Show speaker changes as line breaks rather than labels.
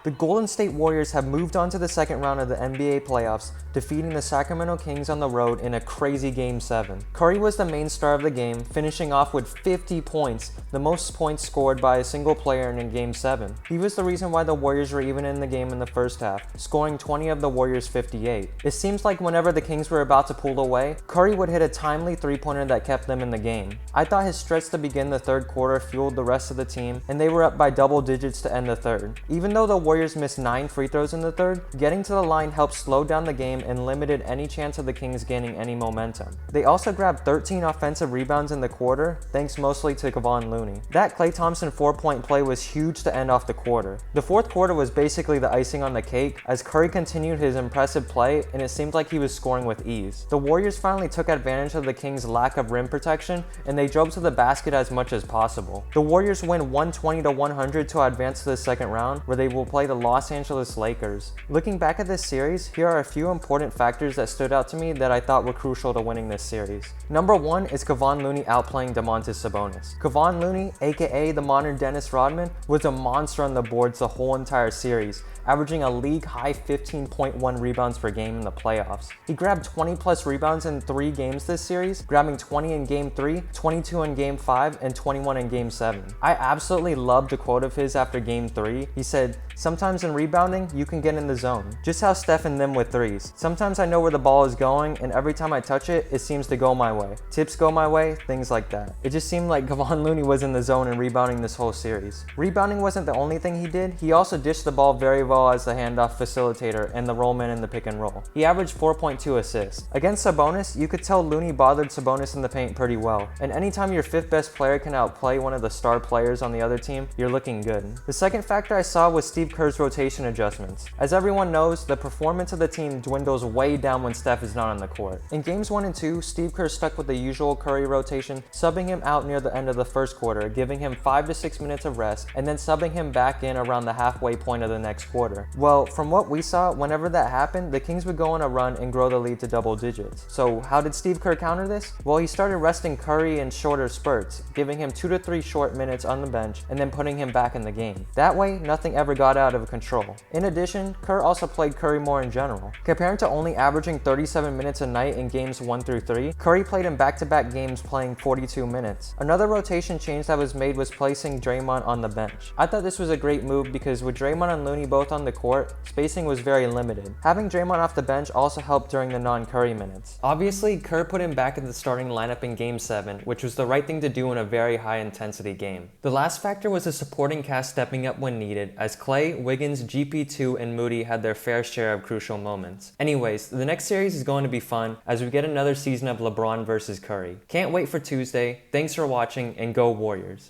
The Golden State Warriors have moved on to the second round of the NBA playoffs, defeating the Sacramento Kings on the road in a crazy Game 7. Curry was the main star of the game, finishing off with 50 points, the most points scored by a single player in a Game 7. He was the reason why the Warriors were even in the game in the first half, scoring 20 of the Warriors' 58. It seems like whenever the Kings were about to pull away, Curry would hit a timely three-pointer that kept them in the game. I thought his stretch to begin the third quarter fueled the rest of the team, and they were up by double digits to end the third. Even though the Warriors missed 9 free throws in the third, getting to the line helped slow down the game and limited any chance of the Kings gaining any momentum. They also grabbed 13 offensive rebounds in the quarter, thanks mostly to Kevon Looney. That Klay Thompson 4-point play was huge to end off the quarter. The fourth quarter was basically the icing on the cake, as Curry continued his impressive play and it seemed like he was scoring with ease. The Warriors finally took advantage of the Kings' lack of rim protection and they drove to the basket as much as possible. The Warriors win 120-100 to advance to the second round, where they will play the Los Angeles Lakers. Looking back at this series, here are a few important factors that stood out to me that I thought were crucial to winning this series. Number 1 is Kevon Looney outplaying Domantas Sabonis. Kevon Looney, aka the modern Dennis Rodman, was a monster on the boards the whole entire series, averaging a league-high 15.1 rebounds per game in the playoffs. He grabbed 20 plus rebounds in 3 games this series, grabbing 20 in Game 3, 22 in Game 5, and 21 in Game 7. I absolutely loved a quote of his after Game 3. He said, "Sometimes in rebounding, you can get in the zone. Just how Steph and them with threes. Sometimes I know where the ball is going, and every time I touch it, it seems to go my way. Tips go my way, things like that." It just seemed like Kevon Looney was in the zone and rebounding this whole series. Rebounding wasn't the only thing he did. He also dished the ball very well as the handoff facilitator and the roll man in the pick and roll. He averaged 4.2 assists. Against Sabonis, you could tell Looney bothered Sabonis in the paint pretty well, and anytime your 5th best player can outplay one of the star players on the other team, you're looking good. The second factor I saw was Steve Kerr's rotation adjustments. As everyone knows, the performance of the team dwindles way down when Steph is not on the court. In Games 1 and 2, Steve Kerr stuck with the usual Curry rotation, subbing him out near the end of the first quarter, giving him 5 to 6 minutes of rest, and then subbing him back in around the halfway point of the next quarter. Well, from what we saw, whenever that happened, the Kings would go on a run and grow the lead to double digits. So how did Steve Kerr counter this? Well, he started resting Curry in shorter spurts, giving him 2 to 3 short minutes on the bench and then putting him back in the game. That way, nothing ever got out of control. In addition, Kerr also played Curry more in general. Compared to only averaging 37 minutes a night in Games 1 through 3, Curry played in back-to-back games playing 42 minutes. Another rotation change that was made was placing Draymond on the bench. I thought this was a great move because with Draymond and Looney both on the court, spacing was very limited. Having Draymond off the bench also helped during the non-Curry minutes. Obviously, Kerr put him back in the starting lineup in Game 7, which was the right thing to do in a very high-intensity game. The last factor was the supporting cast stepping up when needed, as Klay, Wiggins, GP2, and Moody had their fair share of crucial moments. Anyways, the next series is going to be fun as we get another season of LeBron versus Curry. Can't wait for Tuesday. Thanks for watching, and go Warriors.